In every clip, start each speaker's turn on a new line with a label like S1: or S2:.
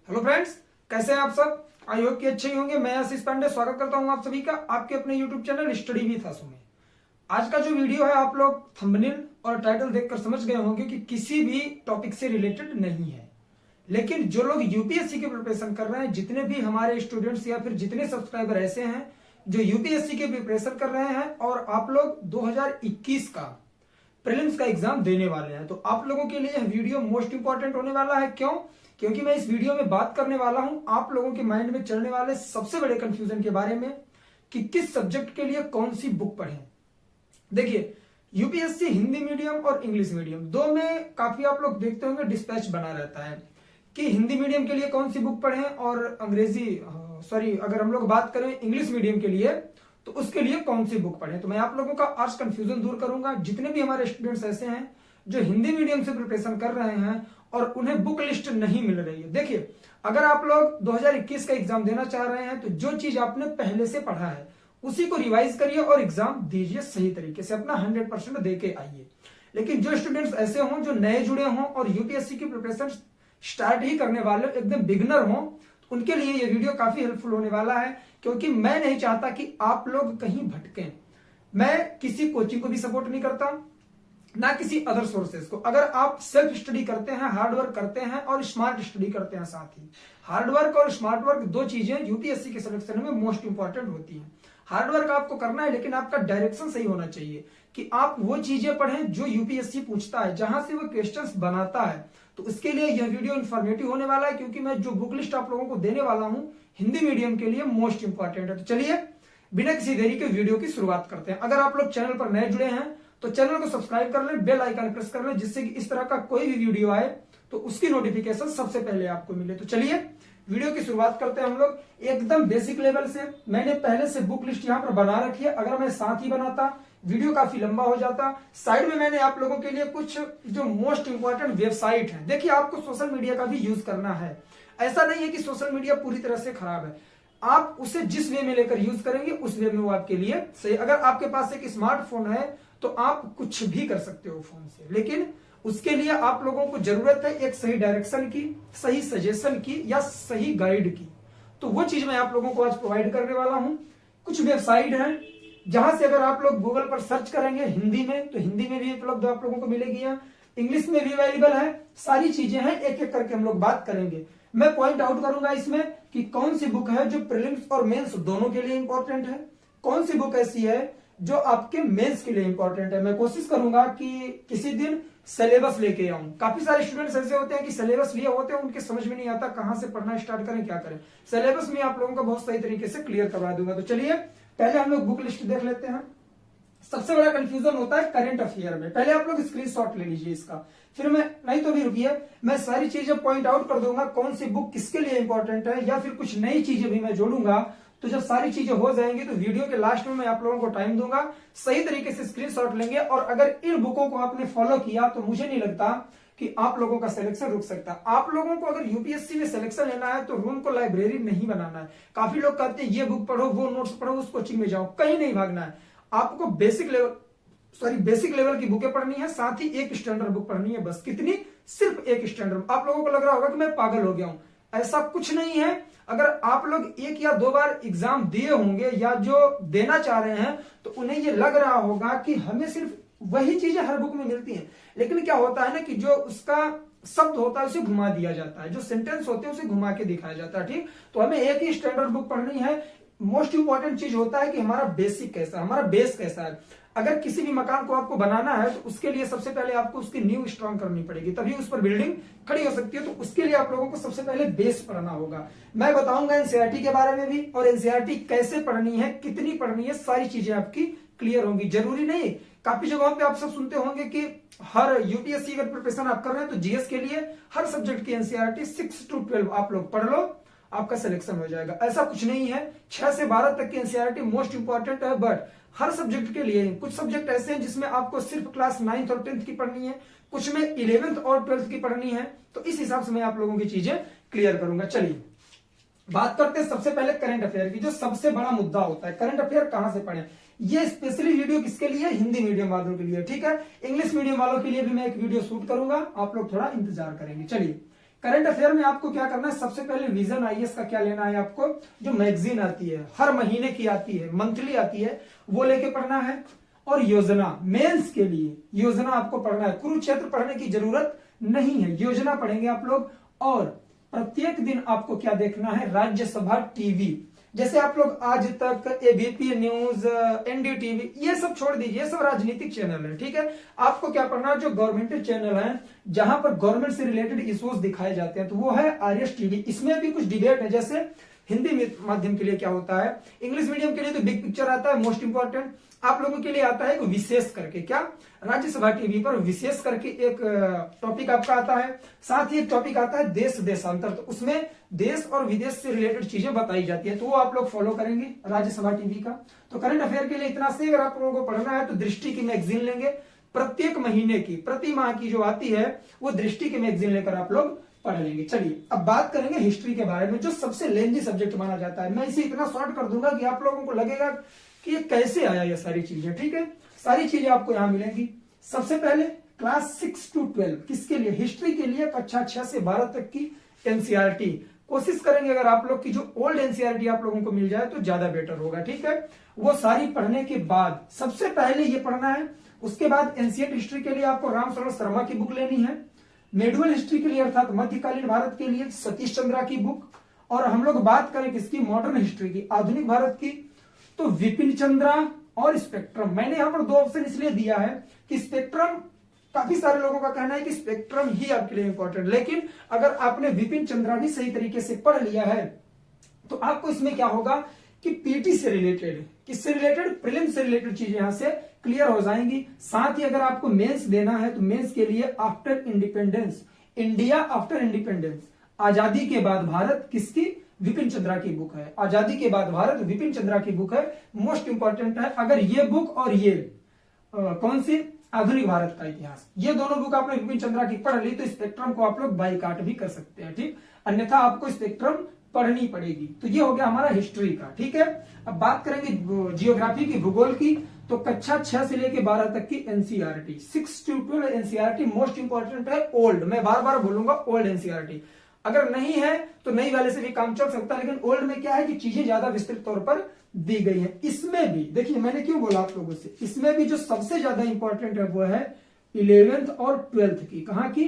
S1: Hello friends, कैसे हैं आप सब। आई होप कि अच्छे ही होंगे। मैं आशीष पांडे स्वागत करता हूं आप सभी का आपके अपने यूट्यूब चैनल स्टडी विद आशु में। आज का जो वीडियो है आप लोग थंबनेल और टाइटल देखकर समझ गए होंगे कि किसी भी टॉपिक से रिलेटेड नहीं है। लेकिन जो लोग यूपीएससी की प्रिपरेशन कर रहे हैं, जितने भी हमारे स्टूडेंट्स या फिर जितने सब्सक्राइबर ऐसे हैं जो यूपीएससी की प्रिपरेशन कर रहे हैं और आप लोग 2021 का प्रीलिम्स का एग्जाम देने वाले हैं, तो आप लोगों के लिए यह वीडियो मोस्ट इंपॉर्टेंट होने वाला है। क्यों? क्योंकि मैं इस वीडियो में बात करने वाला हूं आप लोगों के माइंड में चलने वाले सबसे बड़े कंफ्यूजन के बारे में कि किस सब्जेक्ट के लिए कौन सी बुक पढ़ें। देखिए, यूपीएससी हिंदी मीडियम और इंग्लिश मीडियम दो में काफी आप लोग देखते होंगे डिस्पैच बना रहता है कि हिंदी मीडियम के लिए कौन सी बुक पढ़ें और अगर हम लोग बात करें इंग्लिश मीडियम के लिए तो उसके लिए कौन सी बुक पढ़ें। तो मैं आप लोगों का आज कंफ्यूजन दूर करूंगा। जितने भी हमारे स्टूडेंट्स ऐसे हैं जो हिंदी मीडियम से प्रिपरेशन कर रहे हैं और उन्हें बुक लिस्ट नहीं मिल रही है, देखिए, अगर आप लोग 2021 का एग्जाम देना चाह रहे हैं तो जो चीज आपने पहले से पढ़ा है उसी को रिवाइज करिए और एग्जाम दीजिए सही तरीके से, अपना 100% दे के आइए। लेकिन जो स्टूडेंट्स ऐसे हों जो नए जुड़े हों और यूपीएससी की प्रिपरेशन स्टार्ट ही करने वाले एकदम बिगनर हों, उनके लिए यह वीडियो काफी हेल्पफुल होने वाला है। क्योंकि मैं नहीं चाहता कि आप लोग कहीं भटकें। मैं किसी कोचिंग को भी सपोर्ट नहीं करता, ना किसी अदर सोर्सेज को। अगर आप सेल्फ स्टडी करते हैं, हार्डवर्क करते हैं और स्मार्ट स्टडी करते हैं, साथ ही हार्डवर्क और स्मार्ट वर्क दो चीजें यूपीएससी के सिलेक्शन में मोस्ट इंपॉर्टेंट होती हैं। हार्डवर्क आपको करना है, लेकिन आपका डायरेक्शन सही होना चाहिए कि आप वो चीजें पढ़ें जो यूपीएससी पूछता है, जहां से वो क्वेश्चंस बनाता है। तो उसके लिए यह वीडियो इन्फॉर्मेटिव होने वाला है, क्योंकि मैं जो बुक लिस्ट आप लोगों को देने वाला हूं हिंदी मीडियम के लिए मोस्ट इंपॉर्टेंट है। तो चलिए बिना किसी देरी के वीडियो की शुरुआत करते हैं। अगर आप लोग चैनल पर नए जुड़े हैं तो चैनल को सब्सक्राइब कर लें, बेल आइकन प्रेस कर लें, जिससे कि इस तरह का कोई भी वीडियो आए तो उसकी नोटिफिकेशन सबसे पहले आपको मिले। तो चलिए वीडियो की शुरुआत करते हैं हम लोग एकदम बेसिक लेवल से। मैंने पहले से बुक लिस्ट यहां पर बना रखी है। अगर मैं साथ ही बनाता वीडियो काफी लंबा हो जाता। साइड में मैंने आप लोगों के लिए कुछ जो मोस्ट इंपॉर्टेंट वेबसाइट है, देखिए, आपको सोशल मीडिया का भी यूज करना है। ऐसा नहीं है कि सोशल मीडिया पूरी तरह से खराब है, आप उसे जिस वे में लेकर यूज करेंगे उस वे में वो आपके लिए सही। अगर आपके पास एक स्मार्टफोन है तो आप कुछ भी कर सकते हो फोन से, लेकिन उसके लिए आप लोगों को जरूरत है एक सही डायरेक्शन की, सही सजेशन की या सही गाइड की। तो वो चीज मैं आप लोगों को आज प्रोवाइड करने वाला हूं। कुछ वेबसाइट है जहां से अगर आप लोग गूगल पर सर्च करेंगे हिंदी में तो हिंदी में भी उपलब्ध आप लोगों को मिलेगी, या इंग्लिश में भी अवेलेबल है। सारी चीजें हैं, एक एक करके हम लोग बात करेंगे। मैं पॉइंट आउट करूंगा इसमें कि कौन सी बुक है जो प्रीलिम्स और मेंस दोनों के लिए इंपॉर्टेंट है, कौन सी बुक ऐसी है जो आपके मेंस के लिए इंपॉर्टेंट है। मैं कोशिश करूंगा कि किसी दिन सिलेबस लेके आऊं। काफी सारे स्टूडेंट्स ऐसे होते हैं कि सिलेबस लिए होते हैं, उनके समझ में नहीं आता कहां से पढ़ना स्टार्ट करें, क्या करें। सिलेबस में आप लोगों को बहुत सही तरीके से क्लियर करवा दूंगा। तो चलिए पहले हम लोग बुक लिस्ट देख लेते हैं। सबसे बड़ा कंफ्यूजन होता है करंट अफेयर में। पहले आप लोग स्क्रीनशॉट ले लीजिए इसका, फिर मैं नहीं तो भी रुकिए, मैं सारी चीजें पॉइंट आउट कर दूंगा कौन सी बुक किसके लिए इंपॉर्टेंट है, या फिर कुछ नई चीजें भी मैं जोड़ूंगा। तो जब सारी चीजें हो जाएंगी तो वीडियो के लास्ट में मैं आप लोगों को टाइम दूंगा, सही तरीके से स्क्रीनशॉट लेंगे। और अगर इन बुकों को आपने फॉलो किया तो मुझे नहीं लगता कि आप लोगों का सिलेक्शन रुक सकता। आप लोगों को अगर यूपीएससी में सिलेक्शन लेना है तो रूम को लाइब्रेरी नहीं बनाना है। काफी लोग कहते हैं ये बुक पढ़ो, वो नोट्स पढ़ो, उस कोचिंग में जाओ, कहीं नहीं भागना है। आपको बेसिक लेवल की बुकें पढ़नी है, साथ ही एक स्टैंडर्ड बुक पढ़नी है। बस कितनी? सिर्फ एक स्टैंडर्ड। आप लोगों को लग रहा होगा कि मैं पागल हो गया हूं, ऐसा कुछ नहीं है। अगर आप लोग एक या दो बार एग्जाम दिए होंगे या जो देना चाह रहे हैं तो उन्हें ये लग रहा होगा कि हमें सिर्फ वही चीजें हर बुक में मिलती हैं। लेकिन क्या होता है ना कि जो उसका शब्द होता है उसे घुमा दिया जाता है, जो सेंटेंस होते हैं उसे घुमा के दिखाया जाता है। ठीक, तो हमें एक ही स्टैंडर्ड बुक पढ़नी है। मोस्ट इंपॉर्टेंट चीज होता है कि हमारा बेसिक कैसा है, हमारा बेस कैसा है। अगर किसी भी मकान को आपको बनाना है तो उसके लिए सबसे पहले आपको उसकी नींव स्ट्रांग करनी पड़ेगी, तभी उस पर बिल्डिंग खड़ी हो सकती है। तो उसके लिए आप लोगों को सबसे पहले बेस पढ़ना होगा। मैं बताऊंगा एनसीईआरटी के बारे में भी, और एनसीईआरटी कैसे पढ़नी है, कितनी पढ़नी है, सारी चीजें आपकी क्लियर होंगी। जरूरी नहीं, काफी जगहों पे आप सब सुनते होंगे कि हर यूपीएससी अगर प्रिपरेशन आप कर रहे हैं तो जीएस के लिए हर सब्जेक्ट की एनसीईआरटी 6 to 12 आप लोग पढ़ लो, आपका सिलेक्शन हो जाएगा। ऐसा कुछ नहीं है। 6 से 12 तक की एनसीईआरटी मोस्ट इंपॉर्टेंट है, बट हर सब्जेक्ट के लिए। कुछ सब्जेक्ट ऐसे हैं जिसमें आपको सिर्फ क्लास 9th और 10th की पढ़नी है, कुछ में 11th और 12th की पढ़नी है। तो इस हिसाब से मैं आप लोगों की चीजें क्लियर करूंगा। चलिए बात करते हैं सबसे पहले करंट अफेयर की, जो सबसे बड़ा मुद्दा होता है। करंट अफेयर कहां से पढ़ें, ये स्पेशली वीडियो किसके लिए? हिंदी मीडियम वालों के लिए। ठीक है, इंग्लिश मीडियम वालों के लिए भी मैं एक वीडियो शूट करूंगा, आप लोग थोड़ा इंतजार करेंगे। चलिए करंट अफेयर में आपको क्या करना है, सबसे पहले विजन आईएएस का क्या लेना है आपको, जो मैगजीन आती है हर महीने की आती है, मंथली आती है, वो लेके पढ़ना है। और योजना, मेंस के लिए योजना आपको पढ़ना है, कुरुक्षेत्र पढ़ने की जरूरत नहीं है, योजना पढ़ेंगे आप लोग। और प्रत्येक दिन आपको क्या देखना है, राज्यसभा टीवी, जैसे आप लोग आज तक, एबीपी न्यूज, एनडीटीवी, ये सब छोड़ दीजिए, ये सब राजनीतिक चैनल है, ठीक है। आपको क्या पढ़ना है, जो गवर्नमेंटल चैनल है जहां पर गवर्नमेंट से रिलेटेड इश्यूज दिखाए जाते हैं, तो वो है आरएस टीवी। इसमें भी कुछ डिबेट है, जैसे हिंदी माध्यम के लिए क्या होता है, इंग्लिश मीडियम के लिए तो बिग पिक्चर आता है, मोस्ट इंपॉर्टेंट। आप लोगों के लिए आता है एक विशेष करके, क्या, राज्यसभा टीवी पर विशेष करके एक टॉपिक आपका आता है। साथ ही एक टॉपिक आता है देश देशांतर, तो उसमें देश और विदेश से रिलेटेड चीजें बताई जाती है, तो वो आप लोग फॉलो करेंगे राज्यसभा टीवी का। तो करंट अफेयर के लिए इतना से अगर आप लोगों को पढ़ना है तो दृष्टि की मैगजीन लेंगे, प्रत्येक महीने की, प्रति माह की जो आती है वो दृष्टि की मैगजीन लेकर आप लोग पढ़ लेंगे। चलिए अब बात करेंगे हिस्ट्री के बारे में, जो सबसे लेंदी सब्जेक्ट माना जाता है। मैं इसे इतना शॉर्ट कर दूंगा कि आप लोगों को लगेगा कि ये कैसे आया ये सारी चीजें, ठीक है। सारी चीजें आपको यहां मिलेंगी। सबसे पहले क्लास 6 to 12 किसके लिए, हिस्ट्री के लिए, कक्षा 6 से 12 तक की एनसीईआरटी। कोशिश करेंगे अगर आप लोग की जो ओल्ड एनसीईआरटी आप लोगों को मिल जाए तो ज्यादा बेटर होगा, ठीक है। वो सारी पढ़ने के बाद सबसे पहले ये पढ़ना है। उसके बाद एंशिएंट हिस्ट्री के लिए आपको रामशरण शर्मा की बुक लेनी है। मेडुअल हिस्ट्री के लिए अर्थात मध्यकालीन भारत के लिए सतीश चंद्रा की बुक। और हम लोग बात करें किसकी, मॉडर्न हिस्ट्री की, आधुनिक भारत की, तो विपिन चंद्रा और स्पेक्ट्रम। मैंने यहां पर दो ऑप्शन इसलिए दिया है कि स्पेक्ट्रम, काफी सारे लोगों का कहना है कि स्पेक्ट्रम ही आपके लिए इंपॉर्टेंट, लेकिन अगर आपने विपिन चंद्रा भी सही तरीके से पढ़ लिया है तो आपको इसमें क्या होगा कि पीटी से रिलेटेड, किससे रिलेटेड, प्रीलिम्स से रिलेटेड चीजें यहां से क्लियर हो जाएंगी। साथ ही अगर आपको मेंस देना है तो मेंस के लिए after independence, India after independence, आजादी के बाद भारत, किसकी, विपिन चंद्रा की बुक है। आजादी के बाद भारत, विपिन चंद्रा की बुक है, मोस्ट इंपॉर्टेंट है। अगर ये बुक और ये कौन सी, आधुनिक भारत का इतिहास, ये दोनों बुक आपने विपिन चंद्रा की पढ़ ली तो स्पेक्ट्रम को आप लोग बाइकाट भी कर सकते हैं, ठीक। अन्यथा आपको स्पेक्ट्रम पढ़नी पड़ेगी। तो ये हो गया हमारा हिस्ट्री का, ठीक है। अब बात करेंगे जियोग्राफी की, भूगोल की, तो कक्षा 6 से लेके 12 तक की NCERT, 6 to 12 NCERT most important है। ओल्ड, मैं बार बार बोलूंगा ओल्ड एनसीईआरटी, अगर नहीं है तो नई वाले से भी काम चल सकता है, लेकिन ओल्ड में क्या है कि चीजें ज्यादा विस्तृत तौर पर दी गई हैं। इसमें भी देखिए मैंने क्यों बोला आप लोगों से, इसमें भी जो सबसे ज्यादा इंपॉर्टेंट है वो है 11th और 12th की। कहां की,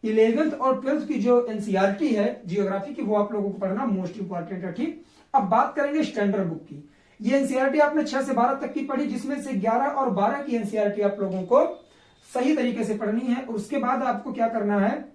S1: 11th और 12th की जो एनसीईआरटी है जियोग्राफी की, वो आप लोगों को पढ़ना मोस्ट इंपॉर्टेंट है, ठीक। अब बात करेंगे स्टैंडर्ड बुक की। ये एनसीईआरटी आपने 6 से 12 तक की पढ़ी, जिसमें से 11 और 12 की एनसीईआरटी आप लोगों को सही तरीके से पढ़नी है। उसके बाद आपको क्या करना है,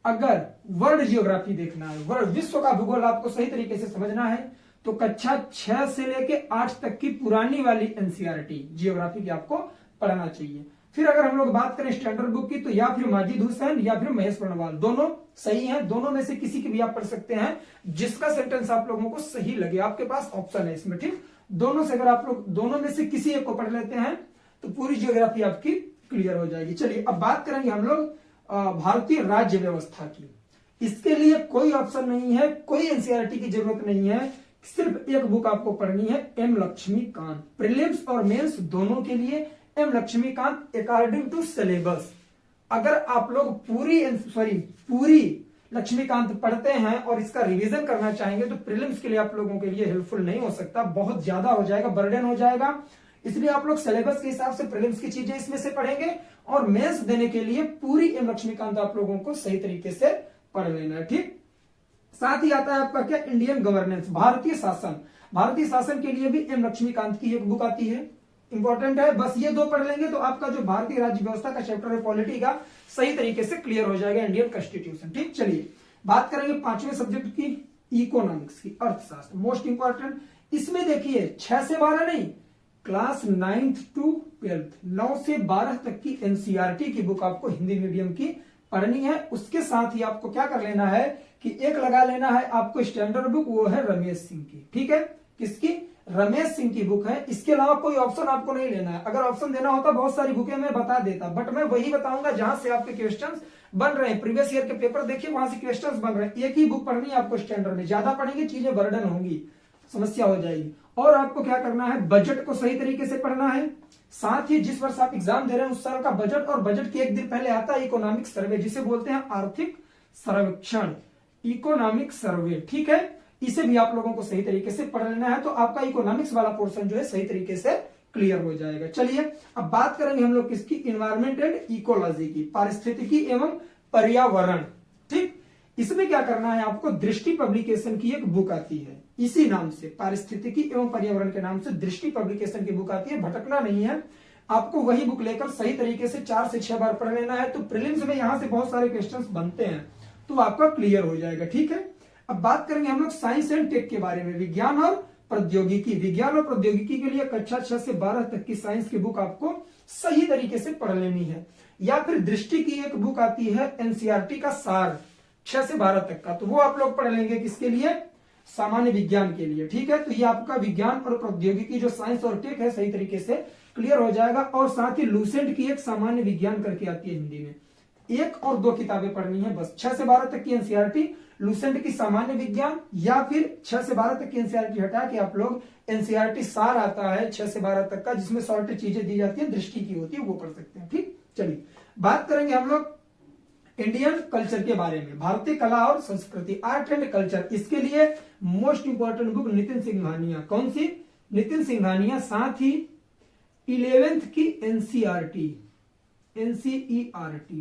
S1: अगर वर्ल्ड जियोग्राफी देखना है, वर्ल्ड विश्व का भूगोल आपको सही तरीके से समझना है, तो कक्षा 6 से लेके 8 तक की पुरानी वाली एनसीईआरटी जियोग्राफी की आपको पढ़ना चाहिए। फिर अगर हम लोग बात करें स्टैंडर्ड बुक की, तो या फिर माजिद हुसैन या फिर महेश पर्णवाल, दोनों सही हैं, दोनों में से किसी की भी आप पढ़ सकते हैं, जिसका सेंटेंस आप लोगों को सही लगे, आपके पास ऑप्शन है इसमें, ठीक। दोनों से अगर आप लोग दोनों में से किसी एक को पढ़ लेते हैं तो पूरी जियोग्राफी आपकी क्लियर हो जाएगी। चलिए अब बात करेंगे हम लोग भारतीय राज्य व्यवस्था की। इसके लिए कोई ऑप्शन नहीं है, कोई एनसीईआरटी की जरूरत नहीं है, सिर्फ एक बुक आपको पढ़नी है, एम लक्ष्मीकांत, प्रीलिम्स और मेंस दोनों के लिए M Laxmikanth according to syllabus. अगर आप लोग पूरी लक्ष्मीकांत पढ़ते हैं और इसका रिवीजन करना चाहेंगे तो प्रीलिम्स के लिए आप लोगों के लिए हेल्पफुल नहीं हो सकता, बहुत ज्यादा हो जाएगा, बर्डन हो जाएगा। इसलिए आप लोग सिलेबस के हिसाब से प्रीलिम्स की चीजें इसमें से पढ़ेंगे और मेंस देने के लिए पूरी एम लक्ष्मीकांत आप लोगों को सही तरीके से पढ़ लेना है, ठीक। साथ ही आता है आपका क्या, इंडियन गवर्नेंस, भारतीय शासन। भारतीय शासन के लिए भी एम लक्ष्मीकांत की एक बुक आती है, इंपॉर्टेंट है। बस ये दो पढ़ लेंगे तो आपका जो भारतीय राज्य व्यवस्था का चैप्टर है पॉलिटी का सही तरीके से क्लियर हो जाएगा, इंडियन कॉन्स्टिट्यूशन, ठीक। चलिए बात करेंगे 5वें सब्जेक्ट की, इकोनॉमिक्स की, अर्थशास्त्र, मोस्ट इंपॉर्टेंट। इसमें देखिए 6 से 12 नहीं, क्लास 9th to 12th 9 से 12 तक की एनसीईआरटी की बुक आपको हिंदी मीडियम की पढ़नी है। उसके साथ ही आपको क्या कर लेना है कि एक लगा लेना है आपको स्टैंडर्ड बुक, वो है रमेश सिंह की, ठीक है। किसकी, रमेश सिंह की बुक है। इसके अलावा कोई ऑप्शन आपको नहीं लेना है। अगर ऑप्शन देना होता बहुत सारी बुकें मैं बता देता, बट मैं वही बताऊंगा जहां से आपके क्वेश्चंस बन रहे हैं। प्रीवियस ईयर के पेपर देखिए, वहां से क्वेश्चंस बन रहे हैं। एक ही बुक पढ़नी है आपको स्टैंडर्ड में, ज्यादा पढ़ेंगे चीजें बर्डन होंगी, समस्या हो जाएगी। और आपको क्या करना है, बजट को सही तरीके से पढ़ना है। साथ ही जिस वर्ष आप एग्जाम दे रहे हैं उस साल का बजट, और बजट के एक दिन पहले आता है इकोनॉमिक सर्वे, जिसे बोलते हैं आर्थिक सर्वेक्षण, इकोनॉमिक सर्वे, ठीक है। इसे भी आप लोगों को सही तरीके से पढ़ लेना है, तो आपका इकोनॉमिक्स वाला पोर्शन जो है सही तरीके से क्लियर हो जाएगा। चलिए अब बात करेंगे हम लोग किसकी, इन्वायरमेंट एंड इकोलॉजी की, पारिस्थितिकी एवं पर्यावरण, ठीक। इसमें क्या करना है आपको, दृष्टि पब्लिकेशन की एक बुक आती है इसी नाम से, पारिस्थितिकी एवं पर्यावरण के नाम से दृष्टि पब्लिकेशन की बुक आती है, भटकना नहीं है आपको, वही बुक लेकर सही तरीके से 4 से 6 बार पढ़ लेना है। तो प्रीलिम्स में यहां से बहुत सारे क्वेश्चंस बनते हैं, तो आपका क्लियर हो जाएगा, ठीक है। अब बात करेंगे हम लोग साइंस एंड टेक के बारे में, विज्ञान और प्रौद्योगिकी। विज्ञान और प्रौद्योगिकी के लिए कक्षा 6 से 12 तक की साइंस की बुक आपको सही तरीके से पढ़ लेनी है। या फिर दृष्टि की एक बुक आती है एनसीईआरटी का सार 6 से 12 तक का, तो वो आप लोग पढ़ लेंगे किसके लिए, सामान्य विज्ञान के लिए, ठीक है। तो ये आपका विज्ञान और प्रौद्योगिकी जो साइंस और टेक है सही तरीके से क्लियर हो जाएगा। और साथ ही लूसेंट की एक सामान्य विज्ञान करके आती है हिंदी में, 1 और 2 किताबें पढ़नी है बस। 6 से 12 तक की एनसीईआरटी, लूसेंट की सामान्य विज्ञान, या फिर 6 से 12 तक की एनसीईआरटी हटा के आप लोग एनसीईआरटी सार आता है 6 से 12 तक का, जिसमें शॉर्ट चीजें दी जाती है, दृष्टि की होती है, वो पढ़ सकते हैं, ठीक। चलिए बात करेंगे हम लोग इंडियन कल्चर के बारे में, भारतीय कला और संस्कृति, आर्ट एंड कल्चर। इसके लिए most important book Nitin Singhania, कौन सी, नितिन सिंघानिया। साथ ही 11th की एनसीईआरटी,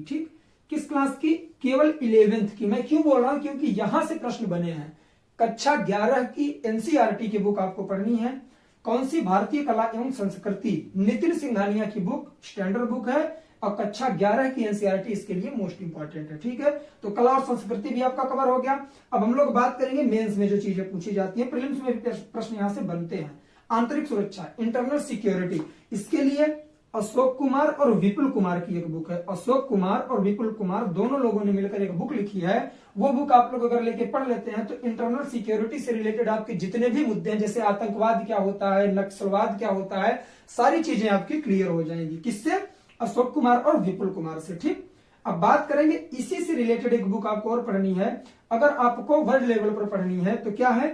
S1: ठीक, किस क्लास की, केवल 11th की। मैं क्यों बोल रहा हूं, क्योंकि यहां से प्रश्न बने हैं। कक्षा 11 की एनसीईआरटी की बुक आपको पढ़नी है, कौन सी, भारतीय कला एवं संस्कृति, नितिन सिंघानिया की बुक, स्टैंडर्ड बुक है, और कक्षा 11 की एनसीईआरटी इसके लिए मोस्ट इंपॉर्टेंट है, ठीक है। तो कला और संस्कृति भी आपका कवर हो गया। अब हम लोग बात करेंगे मेंस में जो चीजें पूछी जाती है, प्रीलिम्स में भी प्रश्न यहां से बनते हैं। आंतरिक सुरक्षा, इंटरनल सिक्योरिटी, इसके लिए अशोक कुमार और विपुल कुमार की एक बुक है। अशोक कुमार और विपुल कुमार दोनों लोगों ने मिलकर एक बुक लिखी है, वो बुक आप लोग अगर लेके पढ़ लेते हैं तो इंटरनल सिक्योरिटी से रिलेटेड आपके जितने भी मुद्दे हैं, जैसे आतंकवाद क्या होता है, नक्सलवाद क्या होता है, सारी चीजें आपकी क्लियर हो जाएंगी। किससे, अशोक कुमार और विपुल कुमार से, ठीक। अब बात करेंगे इसी से रिलेटेड एक बुक आपको और पढ़नी है, अगर आपको वर्ल्ड लेवल पर पढ़नी है तो क्या है,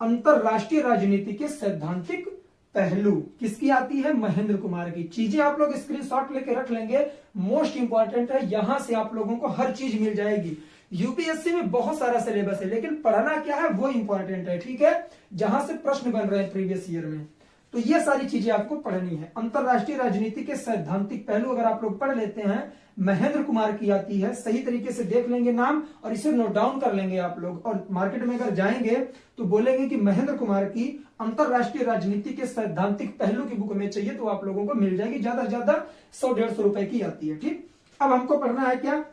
S1: अंतरराष्ट्रीय राजनीति के सैद्धांतिक पहलू, किसकी आती है, महेंद्र कुमार की। चीजें आप लोग स्क्रीनशॉट लेके रख लेंगे, मोस्ट इंपॉर्टेंट है, यहां से आप लोगों को हर चीज मिल जाएगी। यूपीएससी में बहुत सारा सिलेबस है, लेकिन पढ़ना क्या है वो इंपॉर्टेंट है, ठीक है, जहां से प्रश्न बन रहे हैं प्रीवियस ईयर में, तो ये सारी चीजें आपको पढ़नी है। अंतरराष्ट्रीय राजनीति के सैद्धांतिक पहलू अगर आप लोग पढ़ लेते हैं, महेंद्र कुमार की आती है, सही तरीके से देख लेंगे नाम और इसे नोट डाउन कर लेंगे आप लोग, और मार्केट में अगर जाएंगे तो बोलेंगे कि महेंद्र कुमार की अंतरराष्ट्रीय राजनीति के सैद्धांतिक पहलू की बुक में चाहिए, तो आप लोगों को मिल जाएगी, ज्यादा से ज्यादा 100-150 रुपए की आती है, ठीक। अब हमको पढ़ना है क्या,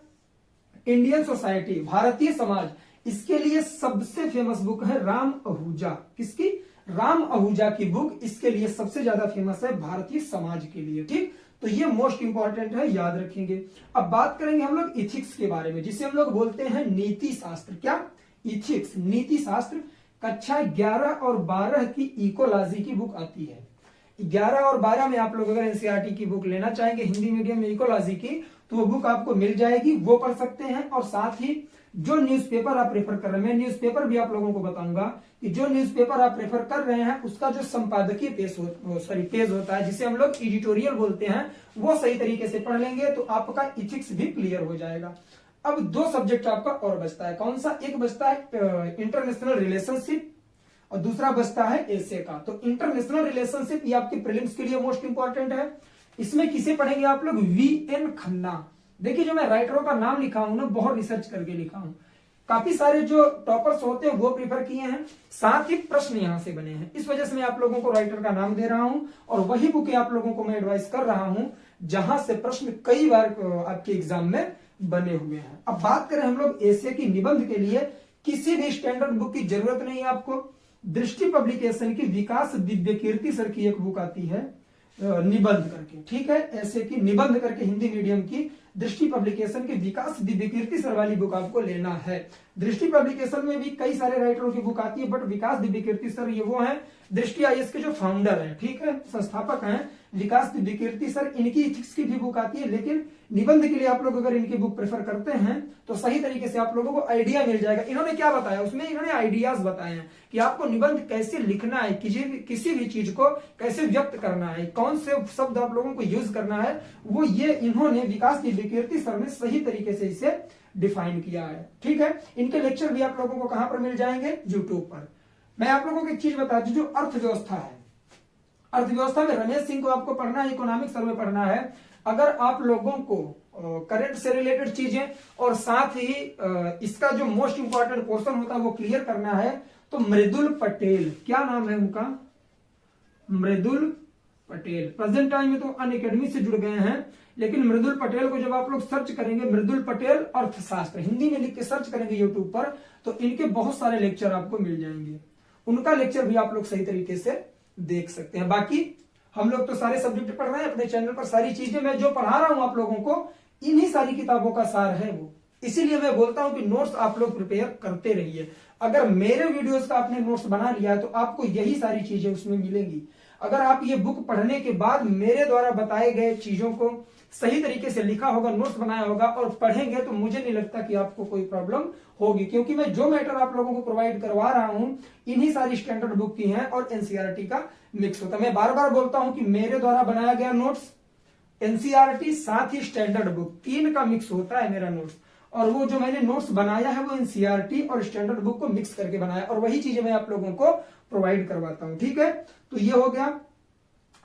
S1: इंडियन सोसाइटी, भारतीय समाज। इसके लिए सबसे फेमस बुक है राम आहूजा, किसकी, राम आहूजा की बुक इसके लिए सबसे ज्यादा फेमस है, भारतीय समाज के लिए, ठीक। तो ये मोस्ट इंपॉर्टेंट है, याद रखेंगे। अब बात करेंगे हम लोग इथिक्स के बारे में, जिसे हम लोग बोलते हैं नीति शास्त्र, क्या, इथिक्स, नीति शास्त्र। कक्षा 11 और 12 की इकोलॉजी की बुक आती है। 11 और 12 में आप लोग अगर एनसीईआरटी की बुक लेना चाहेंगे हिंदी मीडियम में इकोलॉजी की, तो वो बुक आपको मिल जाएगी, वो पढ़ सकते हैं। और साथ ही जो न्यूज़पेपर आप प्रेफर कर रहे हैं, मैं न्यूज़पेपर भी आप लोगों को बताऊंगा कि जो न्यूज़पेपर आप प्रेफर कर रहे हैं उसका जो संपादकीय पेज होता है, जिसे हम लोग एडिटोरियल बोलते हैं, वो सही तरीके से पढ़ लेंगे तो आपका इथिक्स भी क्लियर हो जाएगा। अब 2 सब्जेक्ट आपका और बचता है, कौन सा, एक बचता है इंटरनेशनल रिलेशनशिप और दूसरा बचता है एसे का। तो इंटरनेशनल रिलेशनशिप ये आपके प्रीलिम्स के लिए मोस्ट इंपॉर्टेंट है। इसमें किसे पढ़ेंगे आप लोग, वीएन खन्ना। देखिए जो मैं राइटरों का नाम लिखा हूं ना, बहुत रिसर्च करके लिखा हूं, काफी सारे जो टॉपर्स होते हैं वो प्रीफर किए हैं, साथ ही प्रश्न यहां से बने हैं, इस वजह से मैं आप लोगों को राइटर का नाम दे रहा हूं और वही बुक आप लोगों को मैं एडवाइस कर रहा हूं जहां से प्रश्न कई बार आपके एग्जाम में बने हुए हैं। अब बात करें हम लोग एसे की निबंध के लिए, किसी भी स्टैंडर्ड बुक की जरूरत नहीं है आपको। दृष्टि पब्लिकेशन की विकास दिव्य कीर्ति सर की एक बुक आती है निबंध करके, ठीक है, ऐसे की निबंध करके हिंदी मीडियम की दृष्टि पब्लिकेशन की विकास दिव्य कीर्ति सर वाली बुक आपको लेना है। दृष्टि पब्लिकेशन में भी कई सारे राइटरों की बुक आती है, but Vikas Divya Kirti sir ये वो हैं दृष्टि आईएएस के जो फाउंडर हैं, ठीक है, संस्थापक हैं विकास दिव्य कीर्ति सर, इनकी इथिक्स की भी बुक आती है। लेकिन निबंध के लिए आप लोग अगर इनकी बुक प्रेफर करते हैं तो सही तरीके से आप लोगों को आइडिया मिल जाएगा। इन्होंने क्या बताया उसमें, इन्होंने आइडियाज बताए हैं कि आपको निबंध कैसे लिखना है, किसी भी चीज को कैसे व्यक्त करना है, कौन से शब्द आप लोगों को यूज करना है, वो ये इन्होंने विकास दिव्य कीर्ति सर ने सही तरीके से इसे डिफाइन किया है। ठीक है, इनके लेक्चर भी आप लोगों को कहां पर मिल जाएंगे, यूट्यूब पर। मैं आप लोगों को एक चीज बता दूं, जो अर्थव्यवस्था है, अर्थव्यवस्था में रमेश सिंह को आपको पढ़ना है, इकोनॉमिक सर्वे पढ़ना है। अगर आप लोगों को करंट से रिलेटेड चीजें और साथ ही इसका जो मोस्ट इंपॉर्टेंट पोर्शन होता है वो क्लियर करना है, तो मृदुल पटेल, क्या नाम है उनका, मृदुल पटेल, प्रेजेंट टाइम में तो अनअकैडमी से जुड़ गए हैं, लेकिन मृदुल पटेल को जब आप लोग सर्च करेंगे, मृदुल पटेल अर्थशास्त्र हिंदी में लिख के सर्च करेंगे यूट्यूब पर, तो इनके बहुत सारे लेक्चर आपको मिल जाएंगे। उनका लेक्चर भी आप लोग सही तरीके से देख सकते हैं। बाकी हम लोग तो सारे सब्जेक्ट पढ़ रहे हैं अपने चैनल पर, सारी चीजें मैं जो पढ़ा रहा हूं आप लोगों को, इन्हीं सारी किताबों का सार है वो। इसीलिए मैं बोलता हूं कि नोट्स आप लोग प्रिपेयर करते रहिए। अगर मेरे वीडियोस का आपने नोट्स बना लिया है तो आपको यही सारी चीजें उसमें मिलेंगी। अगर आप ये बुक पढ़ने के बाद मेरे द्वारा बताए गए चीजों को सही तरीके से लिखा होगा, नोट्स बनाया होगा और पढ़ेंगे, तो मुझे नहीं लगता कि आपको कोई प्रॉब्लम होगी, क्योंकि मैं जो मैटर आप लोगों को प्रोवाइड करवा रहा हूं इन्हीं सारी स्टैंडर्ड बुक की हैं और एनसीईआरटी का मिक्स होता है। मैं बार बार बोलता हूं कि मेरे द्वारा बनाया गया नोट्स, एनसीईआरटी साथ ही स्टैंडर्ड बुक, तीन का मिक्स होता है मेरा नोट्स। और वो जो मैंने नोट्स बनाया है वो एनसीईआरटी और स्टैंडर्ड बुक को मिक्स करके बनाया, और वही चीजें मैं आप लोगों को प्रोवाइड करवाता हूं। ठीक है, तो ये हो गया।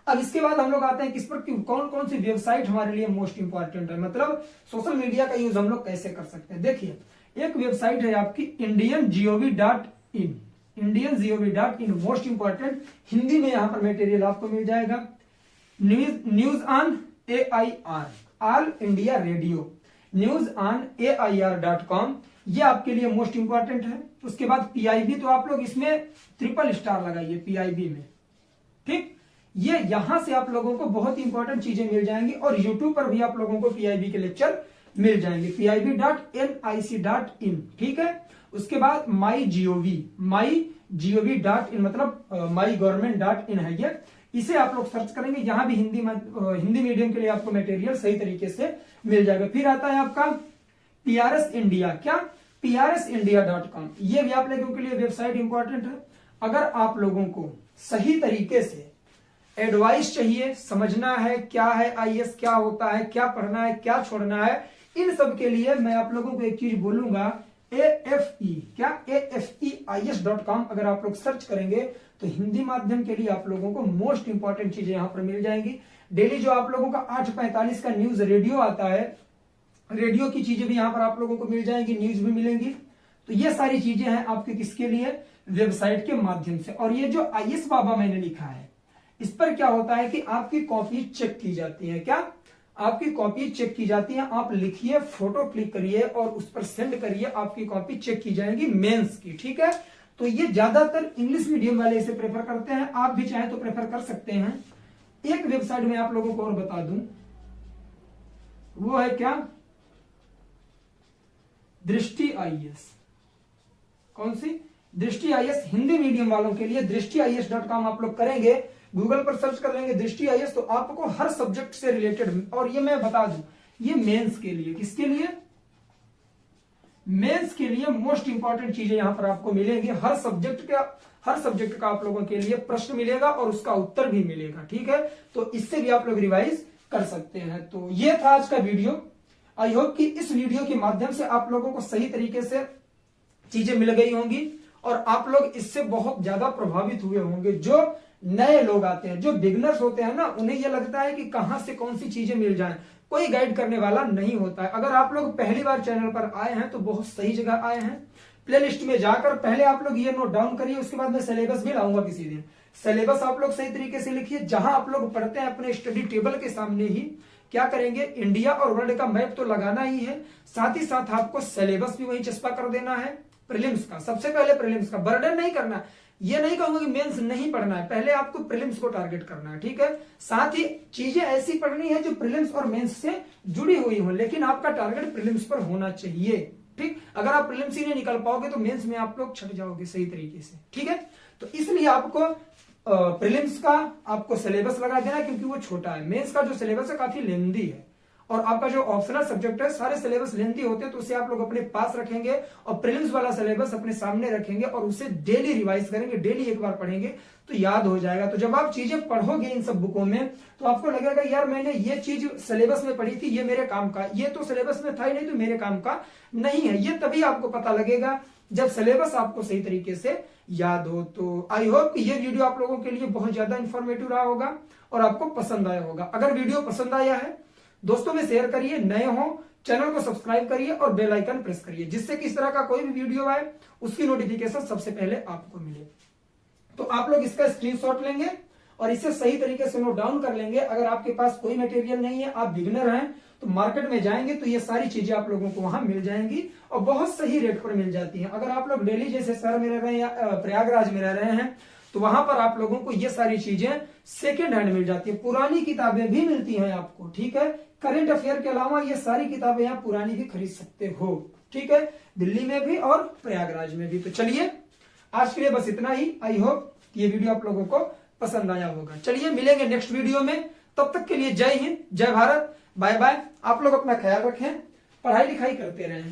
S1: अब इसके बाद हम लोग आते हैं किस पर, कौन कौन सी वेबसाइट हमारे लिए मोस्ट इंपॉर्टेंट है, मतलब सोशल मीडिया का यूज हम लोग कैसे कर सकते हैं। देखिए, एक वेबसाइट है आपकी indiangov.in, indiangov.in most important, Hindi में यहां पर मटेरियल आपको मिल जाएगा। News on AIR, all India radio, news on AIR.com, ये आपके लिए मोस्ट इंपॉर्टेंट है। उसके बाद PIB, तो आप लोग इसमें ट्रिपल स्टार लगाइए PIB में। ठीक, ये यहां से आप लोगों को बहुत इंपॉर्टेंट चीजें मिल जाएंगी, और यूट्यूब पर भी आप लोगों को PIB के लेक्चर मिल जाएंगे, PIB.nic.in। ठीक है, उसके बाद MyGov.in, मतलब mygovernment.in है ये, इसे आप लोग सर्च करेंगे, यहां भी हिंदी मीडियम के लिए आपको मटेरियल सही तरीके से मिल जाएगा। फिर आता है आपका PRS इंडिया, क्या, PRSindia.com, ये भी आप लोगों के लिए वेबसाइट इंपॉर्टेंट है। अगर आप लोगों को सही तरीके से एडवाइस चाहिए, समझना है क्या है IAS, क्या होता है, क्या पढ़ना है, क्या छोड़ना है, इन सब के लिए मैं आप लोगों को एक चीज बोलूंगा, AFE, क्या, AFEIS.com, अगर आप लोग सर्च करेंगे तो हिंदी माध्यम के लिए आप लोगों को मोस्ट इंपॉर्टेंट चीजें यहां पर मिल जाएंगी। डेली जो आप लोगों का 8:45 का न्यूज रेडियो आता है, रेडियो की चीजें भी यहां पर आप लोगों को मिल जाएंगी, न्यूज भी मिलेंगी। तो ये सारी चीजें हैं आपके किसके लिए, वेबसाइट के माध्यम से। और ये जो IAS बाबा मैंने लिखा है, इस पर क्या होता है कि आपकी कॉपी चेक की जाती है, क्या, आपकी कॉपी चेक की जाती है। आप लिखिए, फोटो क्लिक करिए और उस पर सेंड करिए, आपकी कॉपी चेक की जाएगी मेंस की। ठीक है, तो ये ज्यादातर इंग्लिश मीडियम वाले इसे प्रेफर करते हैं, आप भी चाहे तो प्रेफर कर सकते हैं। एक वेबसाइट में आप लोगों को और बता दूं, वो है क्या, दृष्टि IAS। कौन सी, दृष्टि IAS, हिंदी मीडियम वालों के लिए दृष्टिIAS.com आप लोग करेंगे, गूगल पर सर्च कर लेंगे दृष्टि IAS, तो आपको हर सब्जेक्ट से रिलेटेड, और ये मैं बता दूं, ये मेंस के लिए, किसके लिए, मेंस के लिए मोस्ट इंपॉर्टेंट चीजें यहां पर आपको मिलेंगी। हर सब्जेक्ट का आप लोगों के लिए प्रश्न मिलेगा और उसका उत्तर भी मिलेगा। ठीक है, तो इससे भी आप लोग रिवाइज कर सकते हैं। तो ये था आज का वीडियो। आई होप कि इस वीडियो के माध्यम से आप लोगों को सही तरीके से चीजें मिल गई होंगी और आप लोग इससे बहुत ज्यादा प्रभावित हुए होंगे। जो नए लोग आते हैं, जो बिगनर्स होते हैं ना, उन्हें यह लगता है कि कहां से कौन सी चीजें मिल जाएं, कोई गाइड करने वाला नहीं होता है। अगर आप लोग पहली बार चैनल पर आए हैं तो बहुत सही जगह आए हैं। प्लेलिस्ट में जाकर पहले आप लोग ये नोट डाउन करिए, उसके बाद मैं सिलेबस भी लाऊंगा किसी दिन। सिलेबस आप लोग सही तरीके से लिखिए, जहां आप लोग पढ़ते हैं अपने स्टडी टेबल के सामने ही क्या करेंगे, इंडिया और वर्ल्ड का मैप तो लगाना ही है, साथ ही साथ आपको सिलेबस भी वही चस्पा कर देना है। प्रीलिम्स का, सबसे पहले प्रीलिम्स का बर्डन नहीं करना, ये नहीं कहूंगा कि मेंस नहीं पढ़ना है, पहले आपको प्रीलिम्स को टारगेट करना है। ठीक है, साथ ही चीजें ऐसी पढ़नी है जो प्रीलिम्स और मेंस से जुड़ी हुई हो, लेकिन आपका टारगेट प्रीलिम्स पर होना चाहिए। ठीक, अगर आप प्रीलिम्स ही नहीं निकल पाओगे तो मेंस में आप लोग छट जाओगे सही तरीके से। ठीक है, तो इसलिए आपको प्रीलिम्स का आपको सिलेबस लगा देना, क्योंकि वो छोटा है। मेंस का जो सिलेबस है काफी लेंदी है और आपका जो ऑप्शनल सब्जेक्ट है सारे सिलेबस लेंथी होते हैं, तो उसे आप लोग अपने पास रखेंगे और प्रीलिम्स वाला सिलेबस अपने सामने रखेंगे और उसे डेली रिवाइज करेंगे, डेली एक बार पढ़ेंगे तो याद हो जाएगा। तो जब आप चीजें पढ़ोगे इन सब बुकों में तो आपको लगेगा यार मैंने ये चीज सिलेबस में पढ़ी थी, ये मेरे काम का, ये तो सिलेबस में था ही नहीं तो मेरे काम का नहीं है। ये तभी आपको पता लगेगा जब सिलेबस आपको सही तरीके से याद हो। तो आई होप कि ये वीडियो आप लोगों के लिए बहुत ज्यादा इंफॉर्मेटिव रहा होगा और आपको पसंद आया होगा। अगर वीडियो पसंद आया है दोस्तों में शेयर करिए, नए हो चैनल को सब्सक्राइब करिए और बेल आइकन प्रेस करिए, जिससे कि इस तरह का कोई भी वीडियो आए उसकी नोटिफिकेशन सबसे पहले आपको मिले। तो आप लोग इसका स्क्रीनशॉट लेंगे और इसे सही तरीके से नोट डाउन कर लेंगे। अगर आपके पास कोई मटेरियल नहीं है, आप बिगिनर हैं, तो मार्केट में जाएंगे तो ये सारी चीजें आप लोगों को वहां मिल जाएंगी और बहुत सही रेट पर मिल जाती हैं। अगर आप लोग दिल्ली जैसे शहर में रह रहे हैं या प्रयागराज में रह रहे हैं तो वहां पर आप लोगों को ये सारी चीजें सेकेंड हैंड मिल जाती है, पुरानी किताबें भी मिलती हैं आपको, ठीक है। करंट अफेयर के अलावा ये सारी किताबें आप पुरानी भी खरीद सकते हो, ठीक है, दिल्ली में भी और प्रयागराज में भी। तो चलिए आज के लिए बस इतना ही। आई होप ये वीडियो आप लोगों को पसंद आया होगा। चलिए मिलेंगे नेक्स्ट वीडियो में, तब तक के लिए जय हिंद, जय भारत, बाय बाय। आप लोग अपना ख्याल रखें, पढ़ाई लिखाई करते रहें।